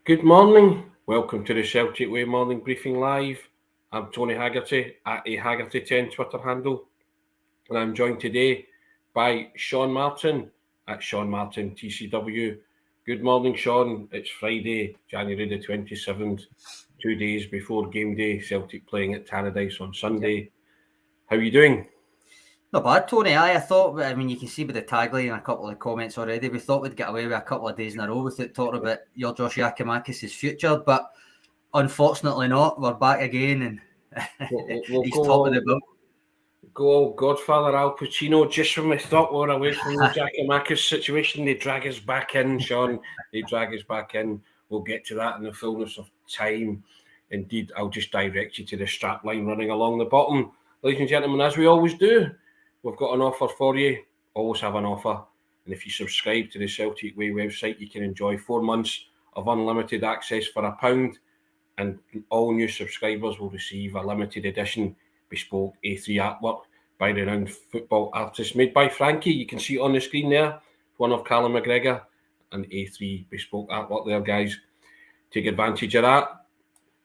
Good morning. Welcome to the Celtic Way Morning Briefing Live. I'm Tony Haggerty at a Haggerty10 Twitter handle, and I'm joined today by Sean Martin at Sean Martin TCW. Good morning, Sean. It's Friday, January the 27th, 2 days before game day. Celtic playing at Tannadice on Sunday. Yep. How are you doing? Not bad, Tony. I thought, you can see with the tagline and a couple of the comments already, we thought we'd get away with a couple of days in a row without talking about Giorgos Giakoumakis' future, but unfortunately not. We're back again, and he's top of the bill. Go old Godfather Al Pacino. Just when we thought we were away from the Giakoumakis situation, they drag us back in, Sean. They drag us back in. We'll get to that in the fullness of time. Indeed, I'll just direct you to the strapline running along the bottom. Ladies and gentlemen, as we always do, we've got an offer for you. Always have an offer. And if you subscribe to the Celtic Way website, you can enjoy 4 months of unlimited access for £1. And all new subscribers will receive a limited edition bespoke A3 artwork by renowned football artist made by Frankie. You can see it on the screen there. One of Callum McGregor and A3 bespoke artwork there, guys. Take advantage of that.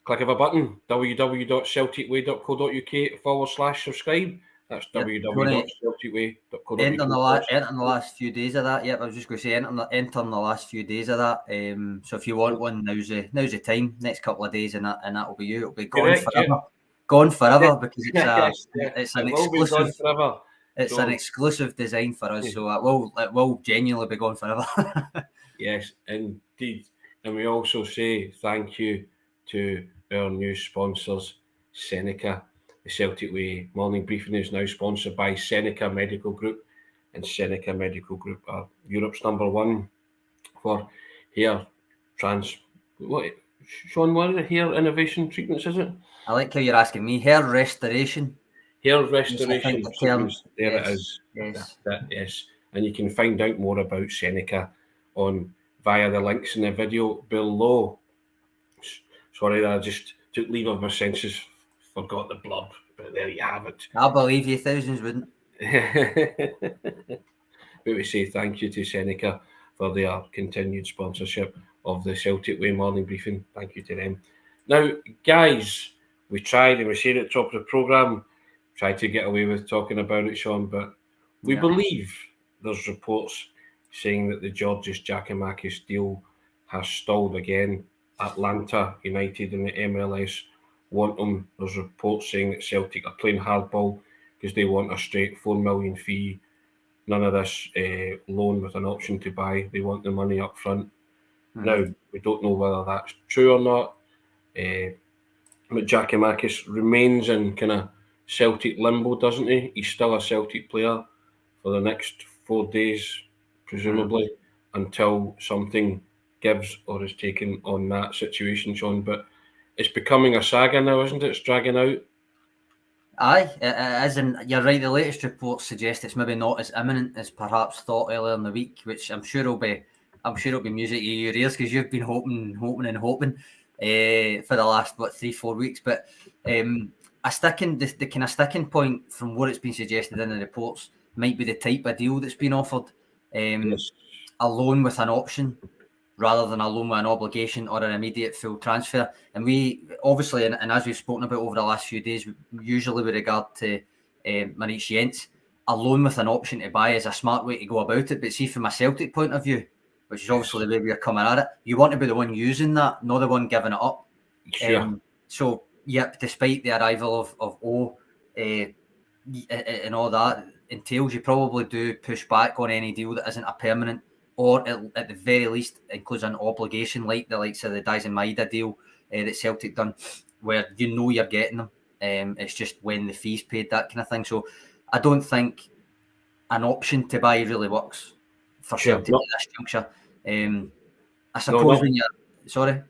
Click of a button, www.celticway.co.uk/subscribe. That's www.celticway.co.uk. Enter in the last few days of that. Yep, I was just going to say enter in the last few days of that. So if you want one, now's the time. Next couple of days, and that'll be you. It'll be gone forever. Yeah. Gone forever because it's an exclusive. It's an exclusive design for us, so it will genuinely be gone forever. Yes, indeed. And we also say thank you to our new sponsors, SENECA. The Celtic Way Morning Briefing is now sponsored by SENECA Medical Group, and SENECA Medical Group are Europe's #1 for hair Sean, what are the hair innovation treatments, is it? I like how you're asking me. Hair restoration. Hair restoration treatments. There yes, it is. Yes. Yes. And you can find out more about SENECA via the links in the video below. Sorry, I just took leave of my senses. Forgot the blurb, but there you have it. I believe you, thousands wouldn't. But we say thank you to SENECA for their continued sponsorship of the Celtic Way Morning Briefing. Thank you to them. Now, guys, we tried, and we said at the top of the programme, tried to get away with talking about it, Sean, but we believe there's reports saying that the Giorgos Giakoumakis deal has stalled again. Atlanta United and the MLS want him. There's reports saying that Celtic are playing hardball because they want a straight $4 million fee. None of this loan with an option to buy. They want the money up front. Now, we don't know whether that's true or not. But Giakoumakis remains in kind of Celtic limbo, doesn't he? He's still a Celtic player for the next 4 days, presumably, until something gives or is taken on that situation, Sean. But it's becoming a saga now, isn't it? It's dragging out. Aye, it is, and you're right. The latest reports suggest it's maybe not as imminent as perhaps thought earlier in the week, which I'm sure will be music to your ears because you've been hoping for the last 3-4 weeks. But the kind of sticking point from what it's been suggested in the reports might be the type of deal that's been offered, Yes. A loan with an option rather than a loan with an obligation or an immediate full transfer. And we obviously, and as we've spoken about over the last few days, usually with regard to Maurice Jens, a loan with an option to buy is a smart way to go about it. But see, from a Celtic point of view, which is obviously the way we're coming at it, you want to be the one using that, not the one giving it up. Sure. So, yep, despite the arrival of O and all that entails, you probably do push back on any deal that isn't a permanent, or at the very least includes an obligation like the likes of the Diaz and Maida deal that Celtic done, where you know you're getting them. It's just when the fee's paid, that kind of thing. So I don't think an option to buy really works for Celtic at this juncture. I suppose when you're... Sorry?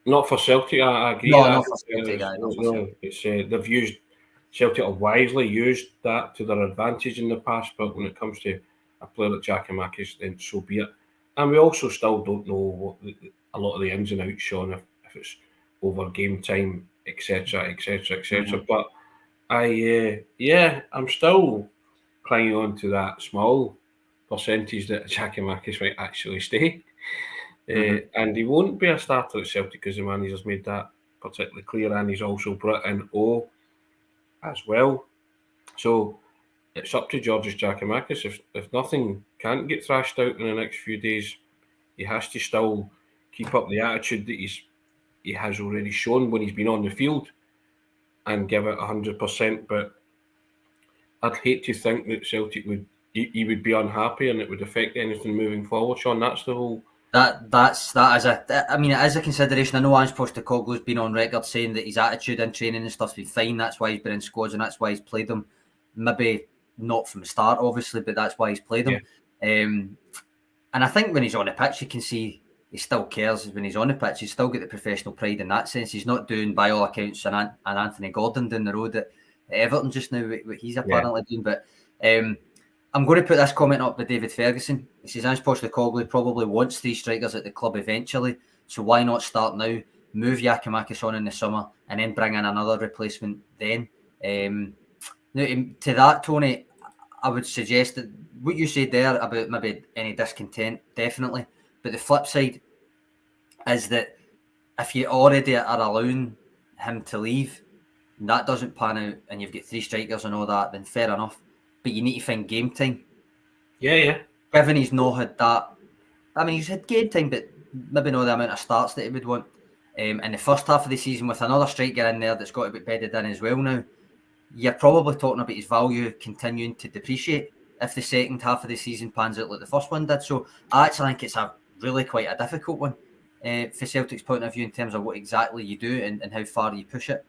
Not for Celtic, I agree. No, not for Celtic. It's they've used... Celtic have wisely used that to their advantage in the past, but when it comes to a player like Giakoumakis, then so be it. And we also still don't know what a lot of the ins and outs, Sean, if it's over game time, etc. But I'm still clinging on to that small percentage that Giakoumakis might actually stay. And he won't be a starter at Celtic because the manager's made that particularly clear, and he's also brought in O as well. So it's up to Giorgos Giakoumakis. If nothing can't get thrashed out in the next few days, he has to still keep up the attitude that he has already shown when he's been on the field and give it 100%. But I'd hate to think that Celtic he would be unhappy and it would affect anything moving forward. Sean, that's the whole. That is a consideration. I know Ange Postecoglou's been on record saying that his attitude in training and stuff's been fine. That's why he's been in squads and that's why he's played them. Maybe not from the start, obviously, but that's why he's played them. And I think when he's on the pitch, you can see he still cares. When he's on the pitch, he's still got the professional pride in that sense. He's not doing, by all accounts, an Anthony Gordon down the road at Everton just now, what he's apparently doing. But I'm going to put this comment up with David Ferguson. He says, Ange Postecoglou probably wants 3 strikers at the club eventually, so why not start now, move Giakoumakis on in the summer, and then bring in another replacement then? Now, to that, Tony, I would suggest that what you said there about maybe any discontent, definitely. But the flip side is that if you already are allowing him to leave, and that doesn't pan out, and you've got 3 strikers and all that, then fair enough. But you need to find game time. Yeah. Given he's not had that, I mean, he's had game time, but maybe not the amount of starts that he would want. In the first half of the season, with another striker in there that's got to be bedded in as well now, you're probably talking about his value continuing to depreciate if the second half of the season pans out like the first one did. So I actually think it's a really quite a difficult one for Celtic's point of view in terms of what exactly you do and how far you push it.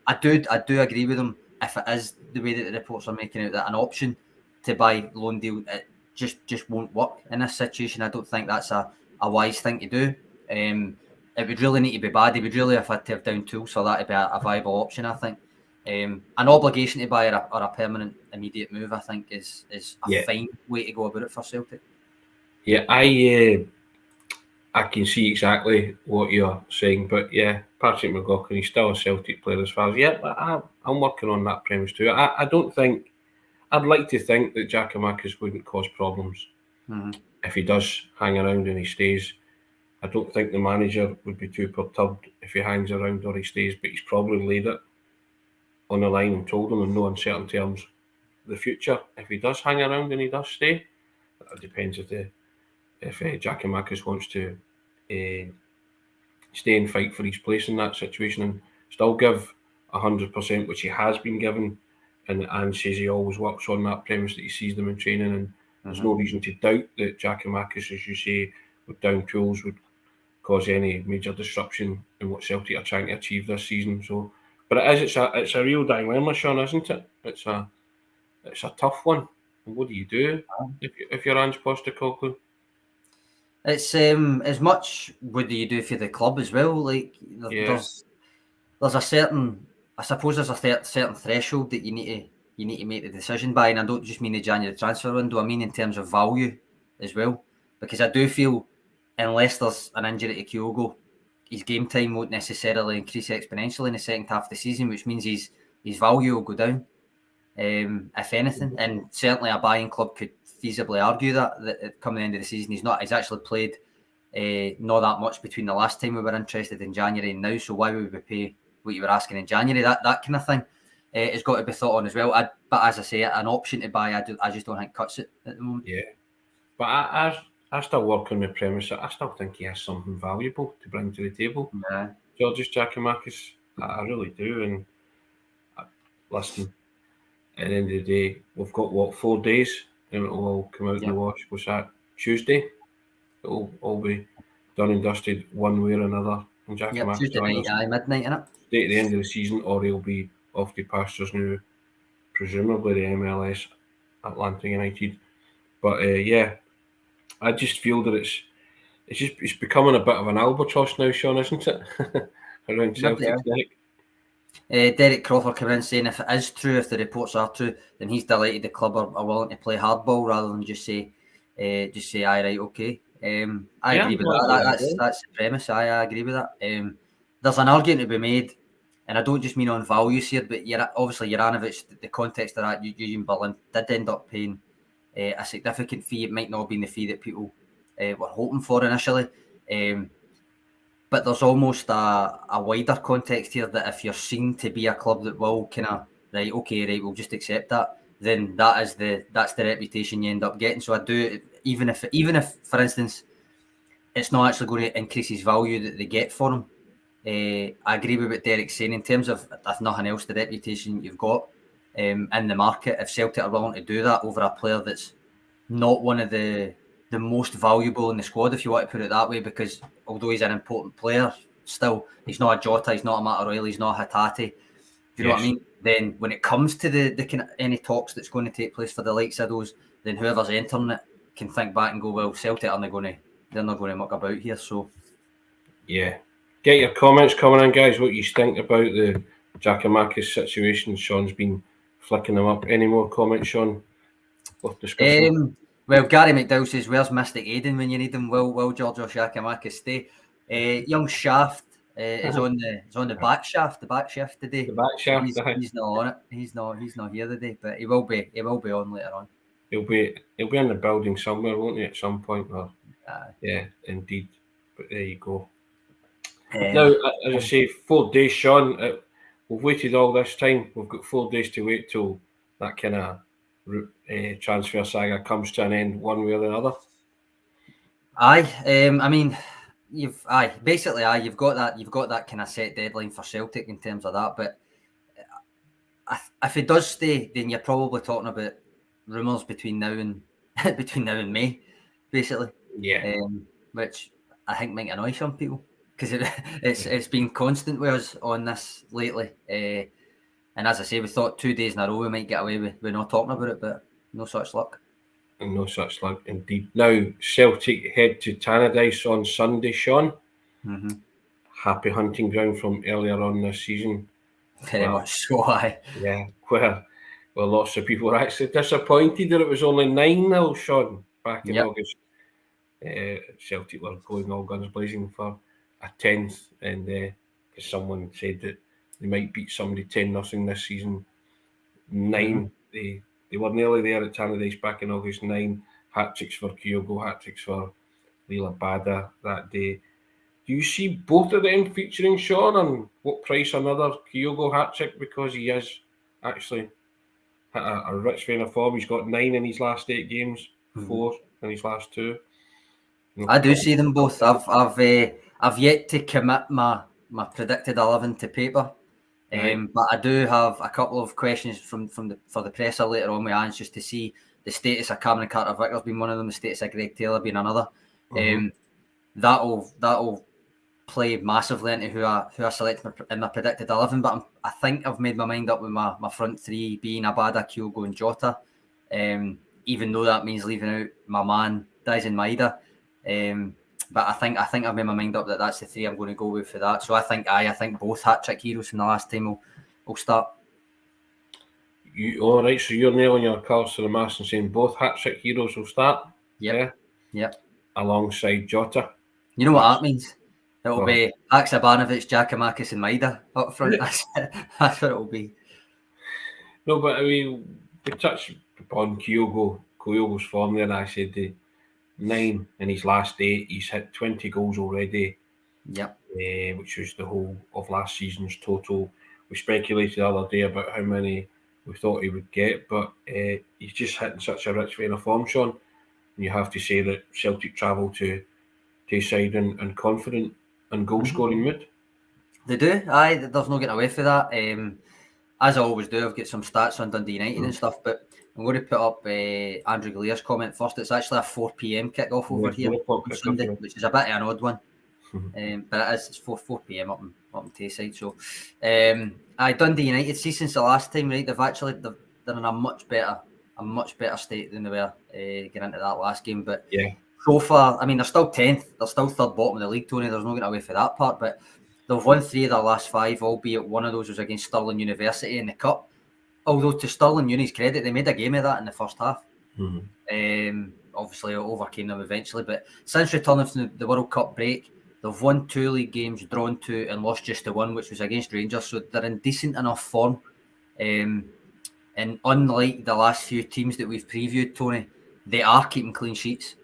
I do agree with him if it is the way that the reports are making out that an option to buy loan deal, it just won't work in this situation. I don't think that's a wise thing to do. It would really need to be bad. He would really have had to have down tools for that to be a viable option, I think. An obligation to buy or a permanent immediate move, I think, is a fine way to go about it for Celtic. Yeah, I can see exactly what you're saying, but yeah, Patrick McGoughan, he's still a Celtic player as far as but I'm working on that premise too. I don't think I'd like to think that Giakoumakis wouldn't cause problems if he does hang around and he stays. I don't think the manager would be too perturbed if he hangs around or he stays, but he's probably laid it on the line and told him in no uncertain terms the future. If he does hang around and he does stay, it depends if Giakoumakis wants to stay and fight for his place in that situation and still give 100%, which he has been given. And says he always works on that premise that he sees them in training, and there's no reason to doubt that Giakoumakis, as you say, with down tools would cause any major disruption in what Celtic are trying to achieve this season. So, but it's a real dilemma, Sean, isn't it? It's a tough one. And what do you do if you're Ange Postecoglou? It's as much what do you do for the club as well. Like there's a certain, I suppose there's a certain threshold that you need to make the decision by, and I don't just mean the January transfer window. I mean in terms of value as well, because I do feel unless there's an injury to Kyogo, his game time won't necessarily increase exponentially in the second half of the season, which means his value will go down, if anything. And certainly a buying club could feasibly argue that come the end of the season, he's actually played not that much between the last time we were interested in January and now. So why would we pay what you were asking in January? That kind of thing has got to be thought on as well. But as I say, an option to buy, I just don't think cuts it at the moment. Yeah, but I still work on the premise that I still think he has something valuable to bring to the table. Yeah. Giorgos Giakoumakis, I really do. And listen, at the end of the day, we've got 4 days, and it'll all come out in the wash. What's that? Tuesday. It'll all be done and dusted one way or another. And Giakoumakis, Tuesday night, midnight, innit? Stay at the end of the season, or he'll be off to pastures now, presumably the MLS, Atlanta United. But I just feel that it's becoming a bit of an albatross now, Sean, isn't it? Around Celtic's neck. Derek Crawford came in saying if it is true, if the reports are true, then he's delighted the club are willing to play hardball rather than just say aye, right, okay. I agree with that. That's the premise. I agree with that. There's an argument to be made, and I don't just mean on values here, but obviously Juranovic, the context of that, Union Berlin did end up paying a significant fee. It might not have been the fee that people were hoping for initially. But there's almost a wider context here that if you're seen to be a club that will kind of, right, we'll just accept that, then that's the reputation you end up getting. So I do, even if for instance, it's not actually going to increase his value that they get for him. I agree with what Derek's saying in terms of, if nothing else, the reputation you've got in the market. If Celtic are willing to do that over a player that's not one of the most valuable in the squad, if you want to put it that way, because although he's an important player, still he's not a Jota, he's not a Matarel, he's not a Hatate. Do you know what I mean? Then when it comes to the kind of any talks that's going to take place for the likes of those, then whoever's entering it can think back and go, well, Celtic they're not going to muck about here. So yeah, get your comments coming in, guys. What you think about the Giakoumakis situation? Sean's been flicking them up. Any more comments, Sean? Worth discussing? Well, Gary McDowell says, where's Mystic Aiden when you need him? Will Giorgos Giakoumakis stay? Young Shaft is on the back shaft today. The back shaft. He's not on it. He's not here today, but he will be on later on. He'll be in the building somewhere, won't he? At some point. Or, yeah, indeed. But there you go. Now, as I say, 4 days, Sean. We've waited all this time. We've got 4 days to wait till that kind of transfer saga comes to an end, one way or the other. I mean, you've got that kind of set deadline for Celtic in terms of that. But if it does stay, then you're probably talking about rumours between now and May, basically. Yeah. Which I think might annoy some people because it's been constant with us on this lately. And as I say, we thought 2 days in a row we might get away with not talking about it, but no such luck. And no such luck, indeed. Now, Celtic head to Tannadice on Sunday, Sean. Mm-hmm. Happy hunting ground from earlier on this season. Very much so, aye. Yeah, where lots of people were actually disappointed that it was only 9-0, Sean, back in August. Celtic were going all guns blazing for a 10th, and because someone said that they might beat somebody 10-0 this season. 9, they were nearly there at Tannadice back in August. 9 hat-tricks for Kyogo, hat-tricks for Lila Bada that day. Do you see both of them featuring, Sean, and what price another Kyogo hat-trick, because he has actually had a rich vein of form? He's got 9 in his last 8 games, 4 in his last 2. I do see them both. I've yet to commit my predicted 11 to paper. But I do have a couple of questions for the presser later on with Ange, just to see the status of Cameron Carter-Vickers being one of them, the status of Greg Taylor being another. That'll play massively into who I select in my predicted 11. But I think I've made my mind up with my front 3 being Abada, Kyogo, and Jota. Even though that means leaving out my man Dyson Maeda. But I think I've made my mind up that that's the 3 I'm going to go with for that. So I think both hat-trick heroes from the last time will start. All right, so you're nailing your cards to the mast and saying both hat-trick heroes will start? Yep. Alongside Jota. You know what that means? It'll be Haksabanovic, Giakoumakis and Maeda up front. That's what it'll be. No, but I mean, we touched upon Kyogo's form there, and I said 9 in his last 8. He's hit 20 goals already. Yep. Which was the whole of last season's total. We speculated the other day about how many we thought he would get, but he's just hitting such a rich vein of form, Sean. And you have to say that Celtic travel to Tayside and confident and goal-scoring mood. They do. Aye, there's no getting away from that. As I always do, I've got some stats on Dundee United and stuff, but I'm going to put up Andrew Glear's comment first. It's actually a 4 p.m. kick-off over here on Sunday, which is a bit of an odd one. But it's 4 p.m. up in Tayside. So, Dundee United, see, since the last time, right, they're in a much better state than they were getting into that last game. But so far, I mean, they're still 10th. They're still third bottom of the league, Tony. There's no getting away for that part. But they've won 3 of their last 5, albeit one of those was against Stirling University in the Cup. Although to Stirling Uni's credit, they made a game of that in the first half. Obviously, it overcame them eventually. But since returning from the World Cup break, they've won 2 league games, drawn 2, and lost just the 1, which was against Rangers. So they're in decent enough form. And unlike the last few teams that we've previewed, Tony, they are keeping clean sheets.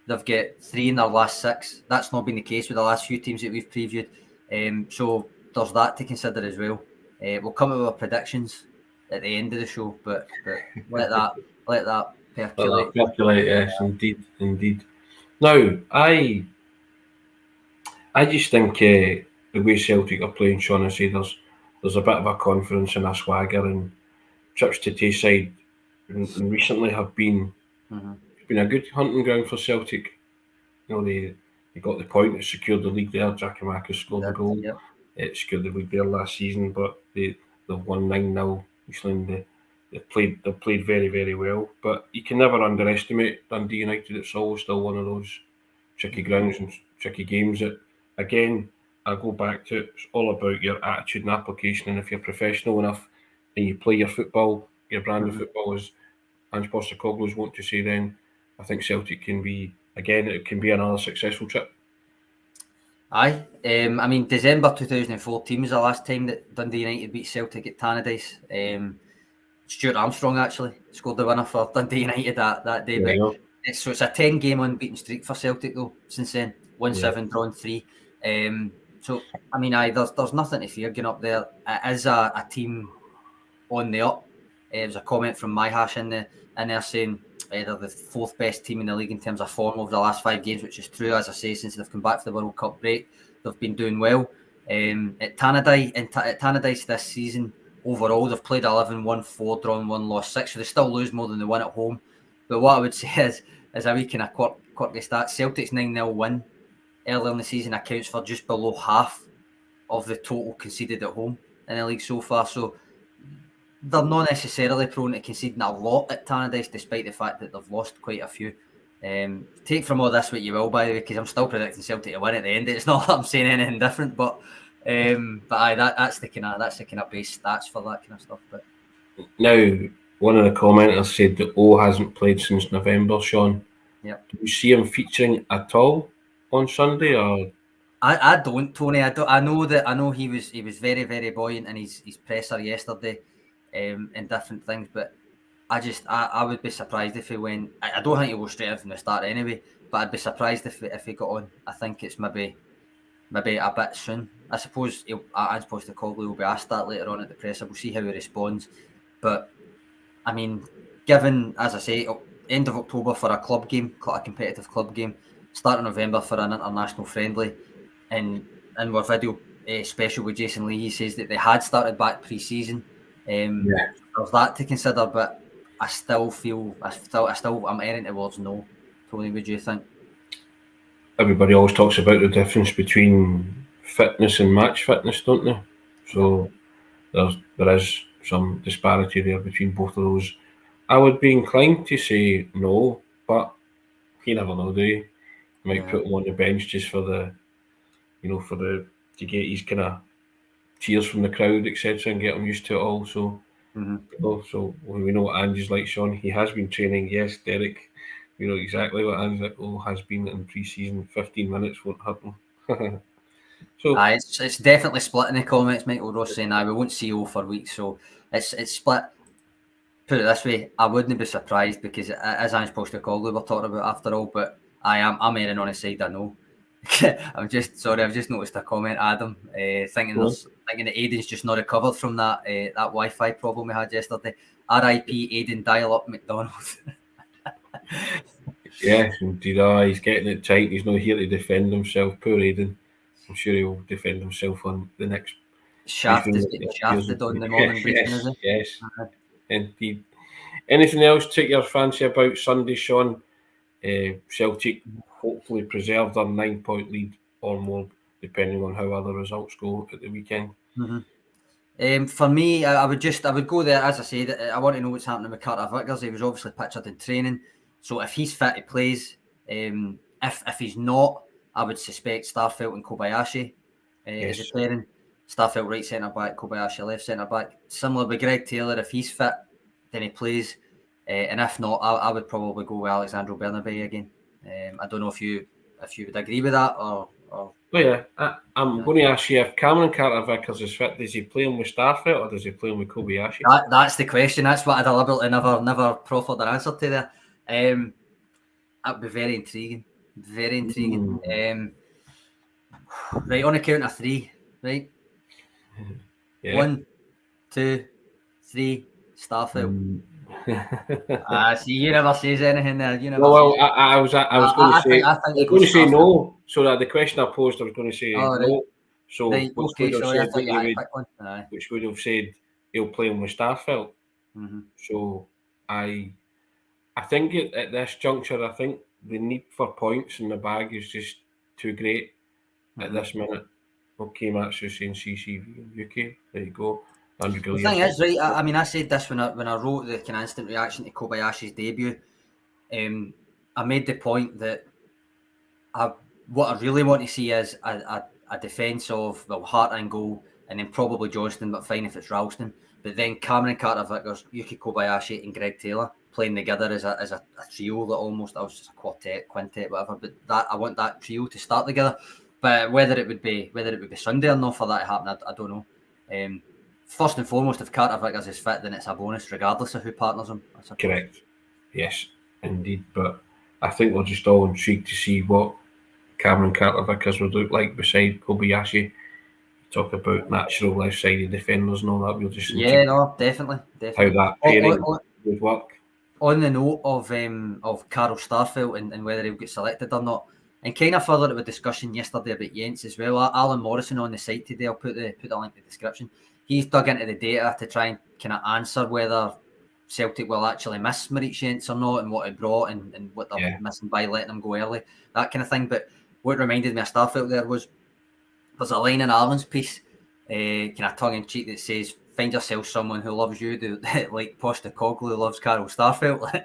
They've got 3 in their last 6. That's not been the case with the last few teams that we've previewed. So there's that to consider as well. We'll come up with our predictions at the end of the show, but let that percolate. Yes, indeed. Now, I just think the way Celtic are playing, Sean, I say there's a bit of a confidence in a swagger, and trips to Tayside and recently have been a good hunting ground for Celtic. You know, they got the point, they secured the league there. Giakoumakis scored the goal. Yep. It secured the league there last season, but they've won 9-0. They've played very, very well. But you can never underestimate Dundee United. It's always still one of those tricky grounds and tricky games that, again, I go back to, it's all about your attitude and application. And if you're professional enough and you play your football, your brand of football, as Ange Postecoglou's want to say, then I think Celtic can be, again, it can be another successful trip. Aye. I mean, December 2014 was the last time that Dundee United beat Celtic at Tannadice. Stuart Armstrong actually scored the winner for Dundee United that day. Yeah, but it's a 10-game unbeaten streak for Celtic though since then. 1-7, drawn 3. So I mean, there's nothing to fear getting up there. It is a team on the up. There was a comment from Myhash in there saying they're the 4th best team in the league in terms of form over the last 5 games, which is true. As I say, since they've come back from the World Cup break, they've been doing well. At Tannadice this season, overall, they've played 11, won 4, drawn 1, lost 6. So they still lose more than they win at home. But what I would say is a wee kind of quirky stat. Celtic's 9-0 win earlier in the season accounts for just below half of the total conceded at home in the league so far. So they're not necessarily prone to conceding a lot at Tannadice, despite the fact that they've lost quite a few. Take from all this what you will, by the way, because I'm still predicting Celtic to win at the end. It's not that I'm saying anything different, but aye, that's the kind of base stats for that kind of stuff. But now, one of the commenters said that O hasn't played since November, Sean. Yep. Do you see him featuring at all on Sunday, or? I don't, Tony. I know he was very, very buoyant in his presser yesterday, and different things. But I would be surprised if he went. I don't think he'll go straight in from the start anyway. But I'd be surprised if he got on. I think it's maybe a bit soon. I suppose Ange Postecoglou will be asked that later on at the presser. We'll see how he responds. But I mean, given, as I say, end of October for a club game, a competitive club game, start of November for an international friendly, and our video special with Jason Lee, he says that they had started back pre-season. There's that to consider, but I still feel I'm erring towards no. Tony, what do you think? Everybody always talks about the difference between fitness and match fitness, don't they? So there is some disparity there between both of those. I would be inclined to say no, but you never know, do you? You might put him on the bench just for to get his kind of cheers from the crowd, etc., and get him used to it all. So, so we know what Ange's like, Sean. He has been training. Yes, Derek, we know exactly what Ange has been in pre-season. 15 minutes won't hurt him. So it's definitely split in the comments. Michael Ross saying, we won't see O for weeks, so it's split. Put it this way, I wouldn't be surprised because it is Ange Postecoglou we're talking about after all, but I'm erring on his side, I know. I've just noticed a comment, Adam, thinking that Aiden's just not recovered from that Wi-Fi problem we had yesterday. R.I.P. Aiden dial-up McDonald's. Yes, indeed. He's getting it tight. He's not here to defend himself. Poor Aiden. I'm sure he'll defend himself on the next. Shaft is getting shafted on the morning briefing, is it? Yes, indeed. Anything else take your fancy about Sunday, Sean? Celtic hopefully preserve their 9-point lead or more, depending on how other results go at the weekend. For me, I would go there. As I said, I want to know what's happening with Carter Vickers. He was obviously pictured in training, so if he's fit, he plays. If he's not, I would suspect Starfelt and Kobayashi is playing. Starfelt right centre back, Kobayashi left centre back. Similar with Greg Taylor, if he's fit, then he plays. And if not, I would probably go with Alexandro Bernabei again. I don't know if you would agree with that or. Well, yeah, I'm going to ask you, if Cameron Carter-Vickers is fit, does he play him with Starfelt or does he play him with Kobayashi? That's the question. That's what I deliberately never proffered an answer to there. That would be very intriguing. Very intriguing. Right, on a count of three, right? Yeah. 1, 2, 3, Starfield. See, you never says anything there. You never. Well, I was going to say, I think I was it going goes to say Starfield. no. So that the question I posed, I was going to say Oh, no. right. So Right, which okay, would have sorry, I said thought that you you had to would, pick one. Aye. which would have said he'll play him with Starfield. Mm-hmm. So I think at this juncture, I think the need for points in the bag is just too great at this minute. Okay, Matt's just saying CCV UK. There you go. The thing is, right? I mean, I said this when I wrote the kind of instant reaction to Kobayashi's debut. I made the point that what I really want to see is a defence of Hart and goal, and then probably Johnston, but fine if it's Ralston. But then Cameron Carter-Vickers, Yuki Kobayashi, and Greg Taylor playing together as a trio that almost, I was just a quintet, whatever. But that I want that trio to start together. But whether it would be Sunday or not for that to happen, I don't know. First and foremost, if Carter-Vickers is fit, then it's a bonus, regardless of who partners him. Correct. Yes, indeed. But I think we're just all intrigued to see what Cameron Carter-Vickers would look like beside Kobayashi. Talk about natural left-sided defenders and all that. We'll just no, definitely. How that pairing would work. On the note of Carl Starfelt and whether he'll get selected or not, and kind of further to a discussion yesterday about Jens as well. Alan Morrison on the site today, I'll put the link in the description. He's dug into the data to try and kind of answer whether Celtic will actually miss Maurice Jens or not, and what he brought, and what they're missing by letting him go early, that kind of thing. But what reminded me of Starfelt there was there's a line in Alan's piece, kind of tongue in cheek, that says, "Find yourself someone who loves you, like Postecoglou loves Carl Starfelt,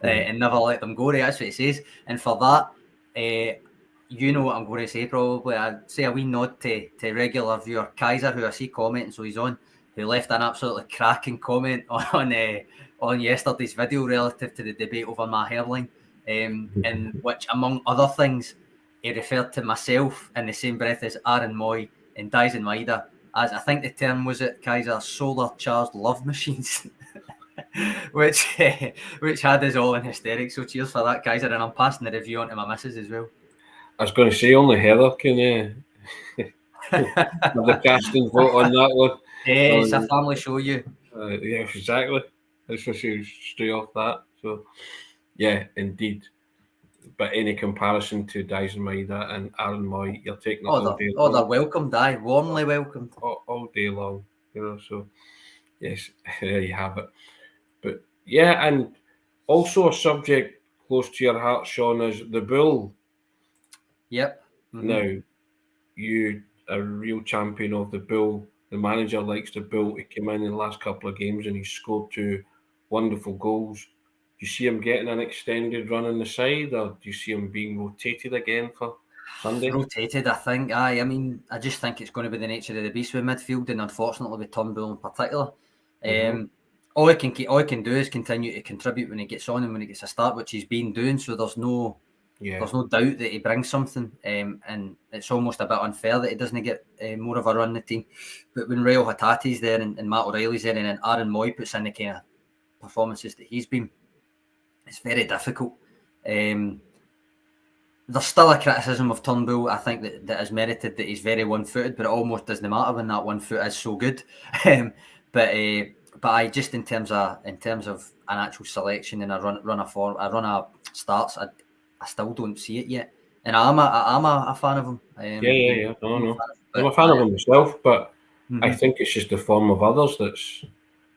and never let them go." That's what it says. And for that, you know what I'm going to say probably. I'd say a wee nod to regular viewer Kaiser, who I see commenting, so he's on, who left an absolutely cracking comment on yesterday's video relative to the debate over my hairline, in which, among other things, he referred to myself in the same breath as Aaron Moy and Dyson Maida as, I think the term was it, Kaiser, solar charged love machines, which had us all in hysterics. So cheers for that, Kaiser, and I'm passing the review on to my missus as well. I was going to say only Heather can have the casting vote on that one. It's a family show, you. Yeah, exactly. That's what she was straight off that. So, yeah, indeed. But any comparison to Dyson Maida and Aaron Moy, you're taking it all day long. They're welcomed, warmly welcomed. All day long, so yes, there you have it. But yeah, and also a subject close to your heart, Sean, is the Bull. Yep. Mm-hmm. Now, you are a real champion of the Bull. The manager likes the Bull. He came in the last couple of games and he scored 2 wonderful goals. Do you see him getting an extended run on the side, or do you see him being rotated again for Sunday? Rotated, I think. I mean, I just think it's going to be the nature of the beast with midfield, and unfortunately with Turnbull in particular. All he can do is continue to contribute when he gets on and when he gets a start, which he's been doing. So there's no doubt that he brings something, and it's almost a bit unfair that he doesn't get more of a run in the team. But when Rayo Hatate's there and Matt O'Reilly's there, and then Aaron Moy puts in the kind of performances that he's been, it's very difficult. There's still a criticism of Turnbull, I think, that is merited, that he's very one-footed, but it almost doesn't matter when that one foot is so good. But I just in terms of an actual selection and a run of starts, I still don't see it yet. And I'm a fan of him. Yeah. No. I'm a fan of him myself, but I think it's just the form of others that's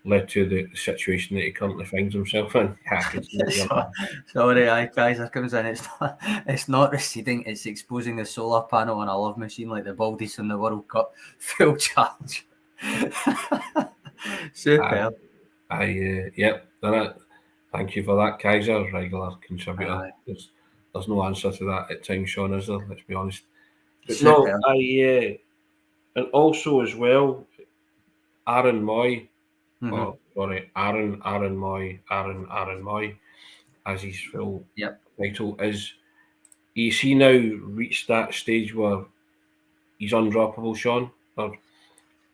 led to the situation that he currently finds himself in. Sorry, Kaiser comes in. It's not receding. It's exposing the solar panel on a love machine like the Baldies in the World Cup, full charge. Superb. Yep, done it. Thank you for that, Kaiser, regular contributor. There's no answer to that at times, Sean, is there? Let's be honest. But superb. No, and also as well, Aaron Moy. Oh, sorry, Aaron Moy, as his full title is. Is he now reached that stage where he's undroppable, Sean? Or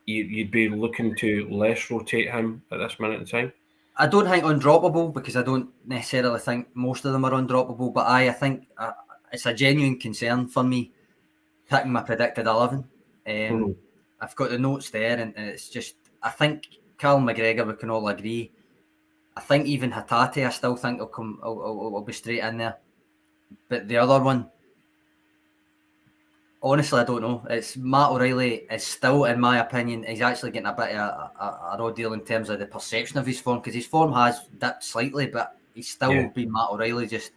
you'd be looking to less rotate him at this minute in time? I don't think undroppable, because I don't necessarily think most of them are undroppable. But I think it's a genuine concern for me picking my predicted 11. I've got the notes there, and it's just, I think Callum McGregor, we can all agree. I think even Hatate, I still think will be straight in there. But the other one, honestly, I don't know. It's Matt O'Reilly is still, in my opinion, he's actually getting a bit of a raw deal in terms of the perception of his form, because his form has dipped slightly, but he's still been Matt O'Reilly. Just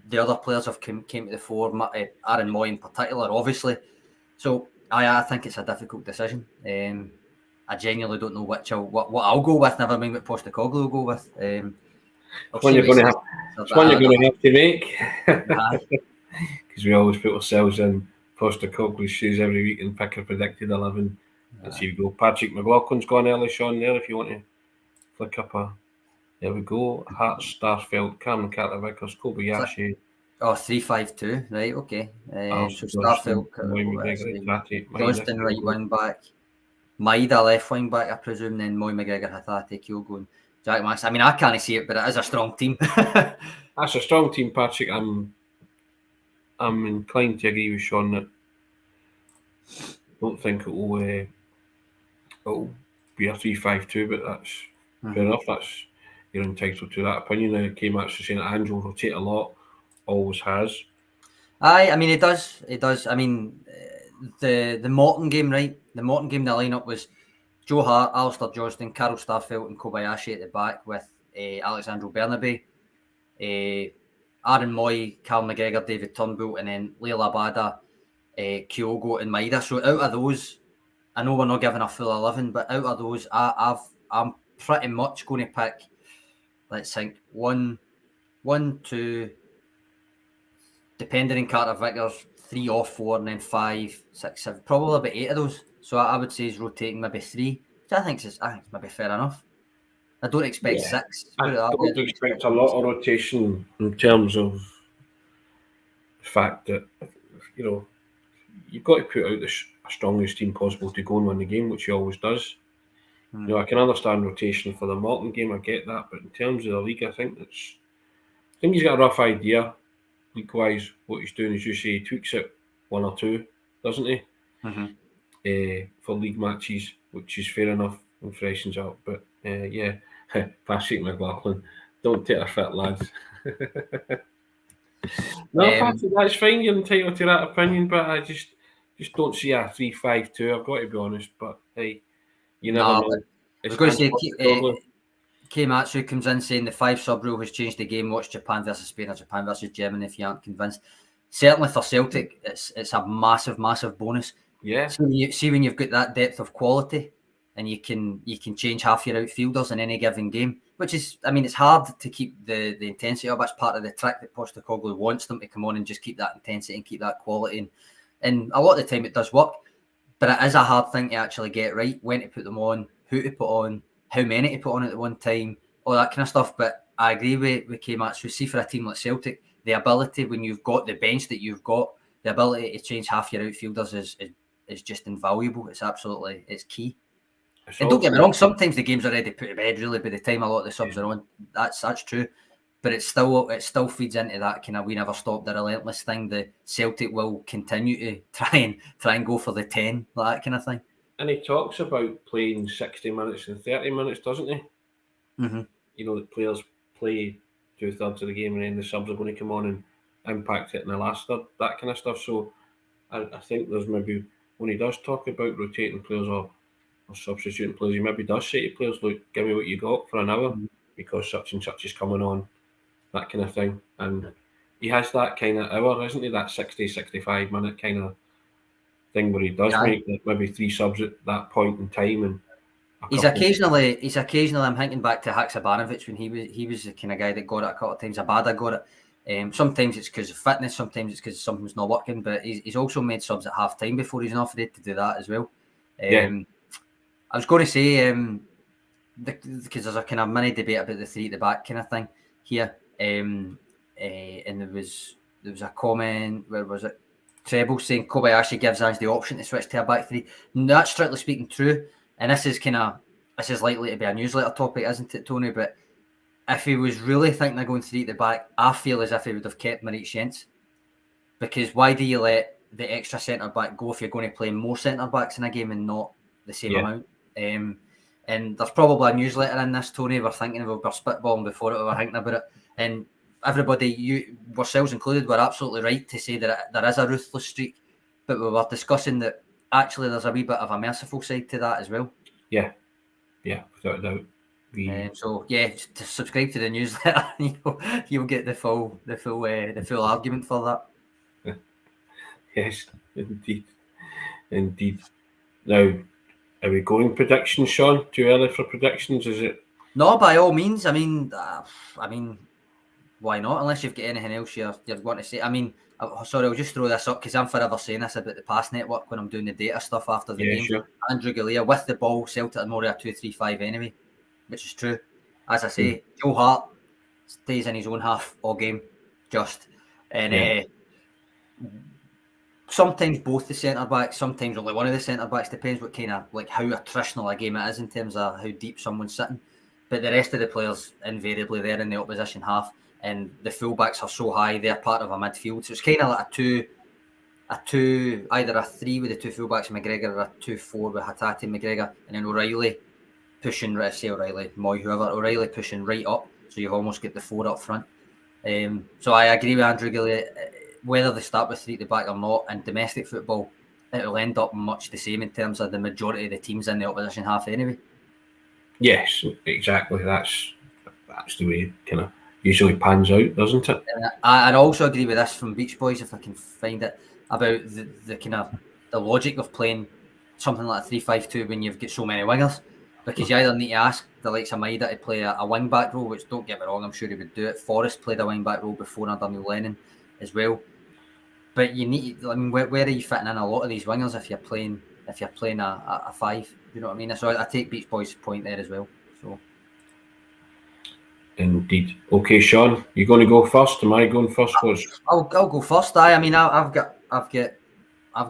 the other players have came to the fore, Aaron Moy in particular, obviously. So I think it's a difficult decision. I genuinely don't know what I'll go with. Never mind what Postecoglou will go with. It's one you're going to have to make, because we always put ourselves in Postecoglou's shoes every week and pick a predicted 11. And so you go. Patrick McLaughlin's gone early, Sean, there if you want to flick up a. There we go. Hearts, Starfelt, Cameron Carter-Vickers, Kobayashi. 3-5-2, right? Okay. So Starfelt, Johnston right wing back, Maida left wing back, I presume. Then Moy, McGregor, Hatate, Kyogo, and Giakoumakis. I mean, I can't see it, but it is a strong team. That's a strong team, Patrick. I'm inclined to agree with Sean that I don't think it'll be a 3-5-2, but that's fair enough. You're entitled to that opinion. Now, K-Match is saying that Ange will rotate a lot, always has. I mean, it does. I mean, the Morton game, right? The Morton game, the lineup was Joe Hart, Alistair Johnston, Carol Starfelt, and Kobayashi at the back with Alexandro Bernabe, Aaron Moy, Cal McGregor, David Turnbull, and then Leila Bada, Kyogo, and Maida. So out of those, I know we're not giving a full 11, but out of those, I'm pretty much going to pick, let's think, 1, 2, depending on Carter-Vickers, 3 or 4, and then 5, 6, 7, probably about 8 of those. So I would say he's rotating maybe 3, which I think is maybe fair enough. I don't expect 6. I don't expect a lot of rotation in terms of the fact that, you've got to put out the strongest team possible to go and win the game, which he always does. I can understand rotation for the Morton game, I get that, but in terms of the league, I think he's got a rough idea, league-wise, what he's doing. As you say, he tweaks it 1 or 2, doesn't he? For league matches, which is fair enough and freshens up. But Patrick McLaughlin, don't take a fit, lads. No, Patrick, that's fine. You're entitled to that opinion, but I just don't see a 3-5-2. I've got to be honest. But hey, you never know. I was going to say, K-Matsu comes in saying the 5 sub rule has changed the game. Watch Japan versus Spain or Japan versus Germany if you aren't convinced. Certainly for Celtic, it's a massive, massive bonus. Yeah. See when you've got that depth of quality, and you can change half your outfielders in any given game, which is, I mean, it's hard to keep the intensity up. That's part of the trick that Postecoglou wants them to come on and just keep that intensity and keep that quality. And a lot of the time it does work, but it is a hard thing to actually get right, when to put them on, who to put on, how many to put on at the one time, all that kind of stuff. But I agree with K-Matsu. See, for a team like Celtic, the ability, when you've got the bench that you've got, the ability to change half your outfielders is just invaluable. It's key. And don't get me wrong, sometimes the game's already put to bed really by the time a lot of the subs are on. That's true. But it still feeds into that kind of we never stop the relentless thing. The Celtic will continue to try and go for the 10, that kind of thing. And he talks about playing 60 minutes and 30 minutes, doesn't he? Mm-hmm. The players play 2/3 of the game and then the subs are going to come on and impact it in the last third, that kind of stuff. So I think there's maybe, when he does talk about rotating players or substituting players, he maybe does say to players, look, give me what you got for an hour because such and such is coming on, that kind of thing. And he has that kind of hour, isn't he? That 60, 65 minute kind of thing where he does make maybe 3 subs at that point in time. And he's occasionally, I'm thinking back to Haksabanovic when he was the kind of guy that got it a couple of times. Abada got it. Sometimes it's because of fitness, sometimes it's because something's not working, but he's also made subs at half time before. He's not afraid to do that as well. I was going to say, because there's a kind of mini debate about the 3 at the back kind of thing here, and there was a comment, where was it? Treble saying Kobayashi gives us the option to switch to a back 3. Now, that's strictly speaking true, and this is likely to be a newsletter topic, isn't it, Tony? But if he was really thinking of going 3 at the back, I feel as if he would have kept Maurice Jens. because why do you let the extra centre back go if you're going to play more centre backs in a game and not the same amount? And there's probably a newsletter in this, Tony. We're thinking about, we're spitballing before it, we were thinking about it, and everybody, you ourselves included, were absolutely right to say that there is a ruthless streak, but we were discussing that actually there's a wee bit of a merciful side to that as well. Yeah, without a doubt. So yeah, to subscribe to the newsletter, you'll get the full argument for that. Yes, indeed. Now, are we going predictions, Sean? Too early for predictions, is it? No, by all means. I mean, why not? Unless you've got anything else you're going to say. I mean, sorry, I'll just throw this up because I'm forever saying this about the pass network when I'm doing the data stuff after the game. Sure. Andrew Galea with the ball, Celtic are more of a 2-3-5 anyway, which is true. As I say, Joe Hart stays in his own half all game, sometimes both the centre backs, sometimes only one of the centre backs. Depends what kind of how attritional a game it is in terms of how deep someone's sitting. But the rest of the players invariably they're in the opposition half, and the fullbacks are so high they're part of a midfield. So it's kind of like a two, either a 3 with the two fullbacks and McGregor, or a 2-4 with Hatate and McGregor, and then O'Reilly pushing, Moy, whoever, O'Reilly pushing right up. So you've almost got the 4 up front. So I agree with Andrew Gilly. Whether they start with 3 at the back or not, in domestic football, it'll end up much the same in terms of the majority of the teams in the opposition half anyway. Yes, exactly. That's the way it kind of usually pans out, doesn't it? I also agree with this from Beach Boys, if I can find it, about the kind of the logic of playing something like a 3-5-2 when you've got so many wingers, because you either need to ask the likes of Maida to play a wing back role, which, don't get me wrong, I'm sure he would do it. Forrest played a wing back role before under Neil Lennon as well. But you need, I mean, where are you fitting in a lot of these wingers if you're playing a 5? You know what I mean? So I take Beach Boys' point there as well. So indeed. Okay, Sean, you going to go first? Am I going first? I'll go first. I mean, I've got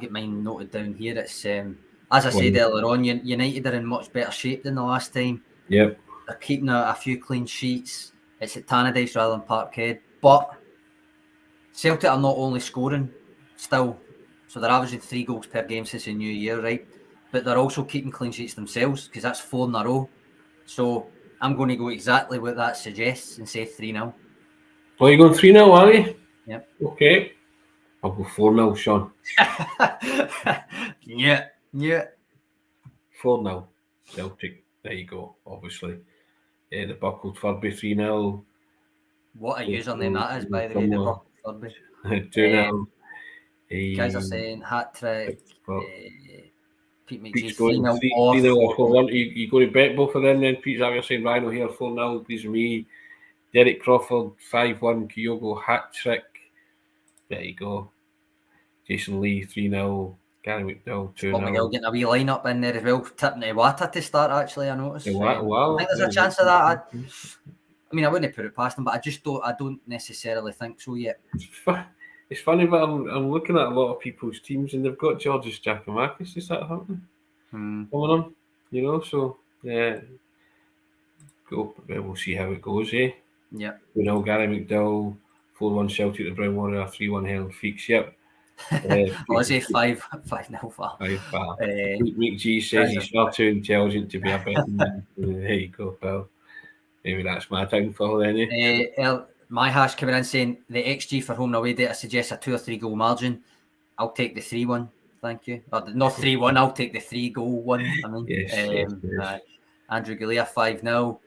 mine noted down here. It's as I said earlier on, United are in much better shape than the last time. Yep. They're keeping a few clean sheets. It's at Tannadice rather than Parkhead, but Celtic are not only scoring still, so they're averaging 3 goals per game since the new year, right? But they're also keeping clean sheets themselves, because that's 4 in a row. So I'm going to go exactly what that suggests and say 3-0. Well, you're going 3-0, are you? Yep. Okay. I'll go 4-0, Sean. Yeah. 4-0 Celtic. There you go, obviously. The buckled Furby 3-0. What a username that is, by the way, the buckled Furby. 2-0. Guys are saying hat trick. Pete McGee 3-0 or 4-1. You go to bet both of them then, Pete? You're saying Rhino here 4-0, please me. Derek Crawford 5-1, Kyogo hat trick. There you go. Jason Lee 3-0. Gary McDowell 2-0. McGill getting a wee line-up in there as well. Tipping to Wata to start, actually, I noticed. Wow. I think there's a chance of that. I mean, I wouldn't put it past them, but I don't necessarily think so yet. It's funny, but I'm looking at a lot of people's teams and they've got Giorgos Giakoumakis. Is that happening? Coming on, so yeah. We'll see how it goes, eh? Yeah. Gary McDowell, 4-1 Celtic, the Brown Warrior, 3-1 Helen Feeks. Yep. Let's say 5-0 far. Mick G says he's far too intelligent to be a betting man. There you go, pal. Maybe that's my downfall then, eh? My hash coming in saying the XG for home and away data suggests a 2 or 3 goal margin. I'll take the 3-1. Thank you. Or not 3-1. I'll take the 3-goal one. I mean, yes. Andrew Galea 5-0.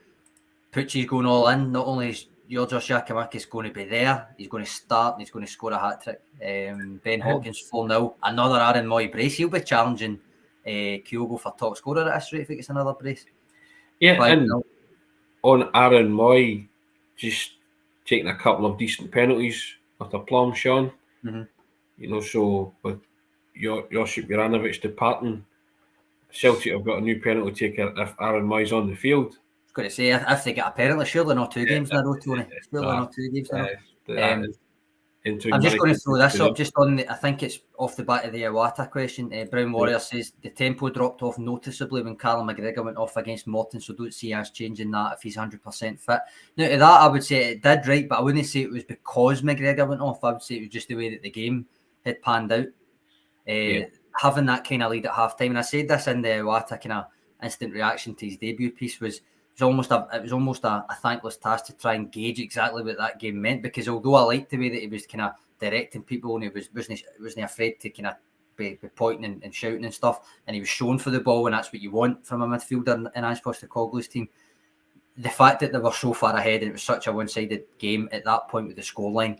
Pucci's going all in. Not only is Giorgos Giakoumakis going to be there, he's going to start and he's going to score a hat trick. Ben Hawkins 4-0. Another Aaron Moy brace. He'll be challenging Kyogo for top scorer at this rate if he gets another brace. Yeah, 5-0. And on Aaron Moy, just taking a couple of decent penalties with aplomb, Sean. Mm-hmm. So with Josip Juranovic departing, Celtic have got a new penalty taker if Aaron Moy's on the field. I was going to say, if they get a penalty, surely not 2 games in a row, Tony. Surely not 2 games in a row. into. I'm just going to throw this up just on I think it's off the back of the Iwata question. Brown Warrior says the tempo dropped off noticeably when Callum McGregor went off against Morton, so don't see us changing that if he's 100% fit. Now to that I would say it did, right, but I wouldn't say it was because McGregor went off. I would say it was just the way that the game had panned out. Having that kind of lead at half time, and I said this in the Iwata kind of instant reaction to his debut piece, was it was almost a thankless task to try and gauge exactly what that game meant, because although I liked the way that he was kind of directing people and he wasn't afraid to kind of be pointing and shouting and stuff, and he was shown for the ball, and that's what you want from a midfielder in Ange Postecoglou's team. The fact that they were so far ahead and it was such a one-sided game at that point with the scoreline,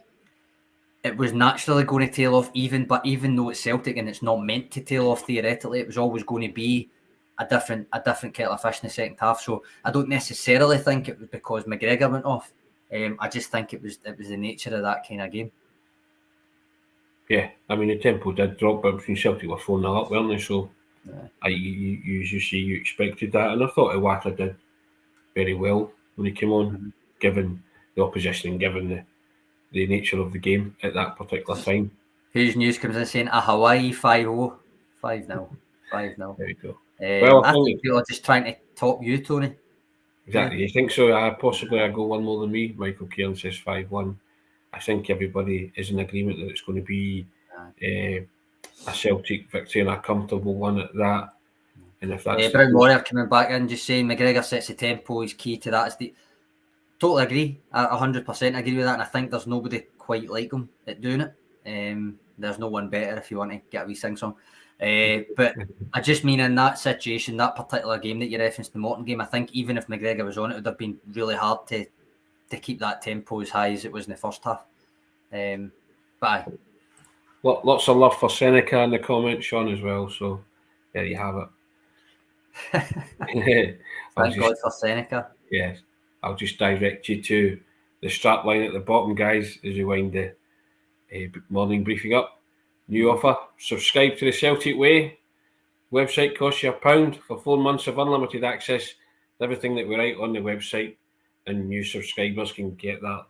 it was naturally going to tail off, even though it's Celtic and it's not meant to tail off theoretically, it was always going to be a different kettle of fish in the second half. So I don't necessarily think it was because McGregor went off. I just think it was the nature of that kind of game. Yeah, I mean the tempo did drop, but between Celtic were 4-0 up, weren't they? So you expected that, and I thought Iwata did very well when he came on, given the opposition and given the nature of the game at that particular time. Whose news comes in saying a Hawaii 5-0, 5-0, 5-0. There you go. Well, I think people are just trying to top you, Tony. Exactly. Yeah. You think so? Possibly I go one more than me. Michael Cairn says 5-1. I think everybody is in agreement that it's going to be a Celtic victory and a comfortable one at that. And if that's Brown Warrior coming back in, just saying McGregor sets the tempo, is key to that. Totally agree. I 100% agree with that, and I think there's nobody quite like him at doing it. There's no one better if you want to get a wee sing song. But I just mean in that situation, that particular game that you referenced, the Morton game, I think even if McGregor was on, it would have been really hard to keep that tempo as high as it was in the first half. But lots of love for SENECA in the comments, Sean, as well. So there you have it. Thank God for SENECA. Yes, I'll just direct you to the strap line at the bottom, guys, as we wind the morning briefing up. New offer: subscribe to the Celtic Way. Website costs you £1 for 4 months of unlimited access to everything that we write on the website, and new subscribers can get that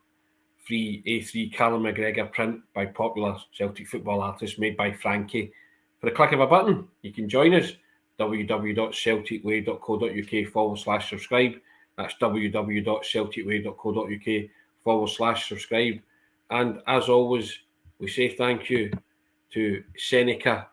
free A3 Callum McGregor print by popular Celtic football artist made by Frankie for the click of a button. You can join us, www.celticway.co.uk/subscribe. That's www.celticway.co.uk/subscribe. And as always, we say thank you to SENECA,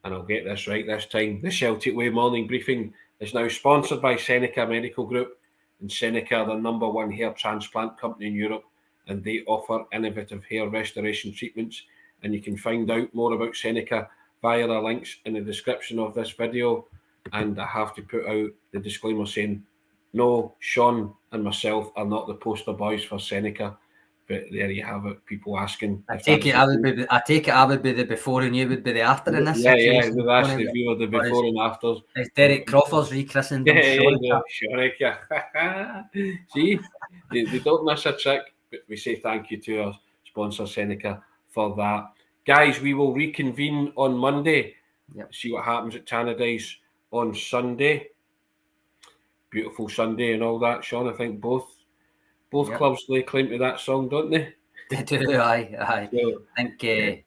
and I'll get this right this time. The Celtic Way morning briefing is now sponsored by SENECA Medical Group, and SENECA are the #1 hair transplant company in Europe, and they offer innovative hair restoration treatments. And you can find out more about SENECA via the links in the description of this video. And I have to put out the disclaimer saying, no, Sean and myself are not the poster boys for SENECA. But there you have it. People asking. I take it I would be the before and you would be the after in this situation. Yeah, that's the view of the before and afters. It's Derek Crawford's rechristened him Shonica. See, they don't miss a trick. But we say thank you to our sponsor SENECA for that. Guys, we will reconvene on Monday. See what happens at Tannadice on Sunday. Beautiful Sunday and all that, Sean. I think both clubs lay claim to that song, don't they? They do, aye. So, I think,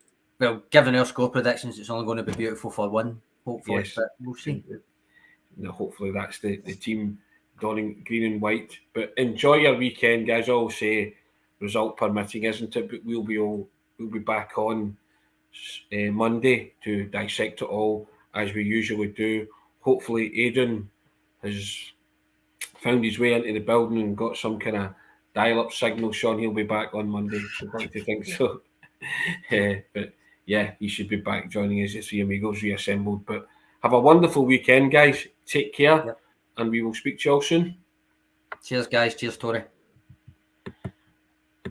given our score predictions, it's only going to be beautiful for one, hopefully. Yes. But we'll see. Hopefully that's the team donning green and white. But enjoy your weekend, guys. I always say result permitting, isn't it? But we'll be back on Monday to dissect it all as we usually do. Hopefully Aidan has found his way into the building and got some kind of dial-up signal. Sean, he'll be back on Monday. I'd like to think so. But yeah, he should be back joining us. The three amigos reassembled. But have a wonderful weekend, guys. Take care, and we will speak to you all soon. Cheers, guys. Cheers, Tony.